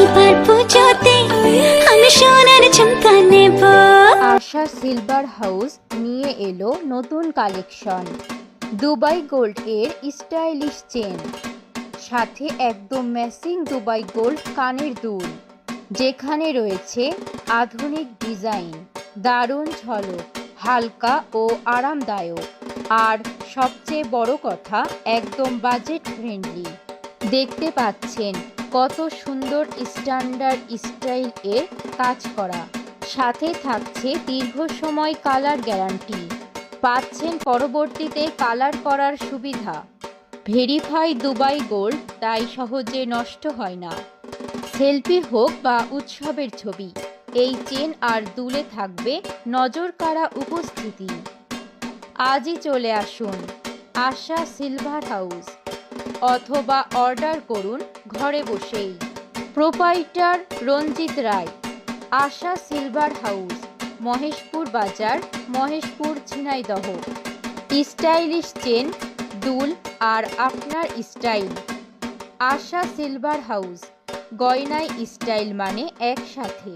এবার পুজোতে আমি সোনার ঝুমকা নেব। আশা সিলভার হাউস নিয়ে এলো নতুন কালেকশন, দুবাই গোল্ড এর স্টাইলিশ চেন, সাথে একদম ম্যাচিং দুবাই গোল্ড কানের দুল, যেখানে রয়েছে আধুনিক ডিজাইন, দারুণ ঝলক, হালকা ও আরামদায়ক, আর সবচেয়ে বড় কথা একদম বাজেট ফ্রেন্ডলি। দেখতে পাচ্ছেন কত সুন্দর স্ট্যান্ডার্ড স্টাইল এর কাজ করা, সাথে থাকছে দীর্ঘ সময় কালার গ্যারান্টি, পাচ্ছেন পরবর্তীতে কালার করার সুবিধা। ভেরিফাই দুবাই গোল্ড, তাই সহজে নষ্ট হয় না। সেলফি হোক বা উৎসবের ছবি, এই চেন আর দুলে থাকবে নজর কাড়া উপস্থিতি। আজই চলে আসুন আশা সিলভার হাউস, অথবা অর্ডার করুন ঘরে বসেই। প্রোপাইটার রঞ্জিত রায়, আশা সিলভার হাউস, মহেশপুর বাজার, মহেশপুর, ঝিনাইদহ। স্টাইলিশ চেন, দুল আর আপনার স্টাইল। আশা সিলভার হাউস, গয়নায় স্টাইল মানে একসাথে।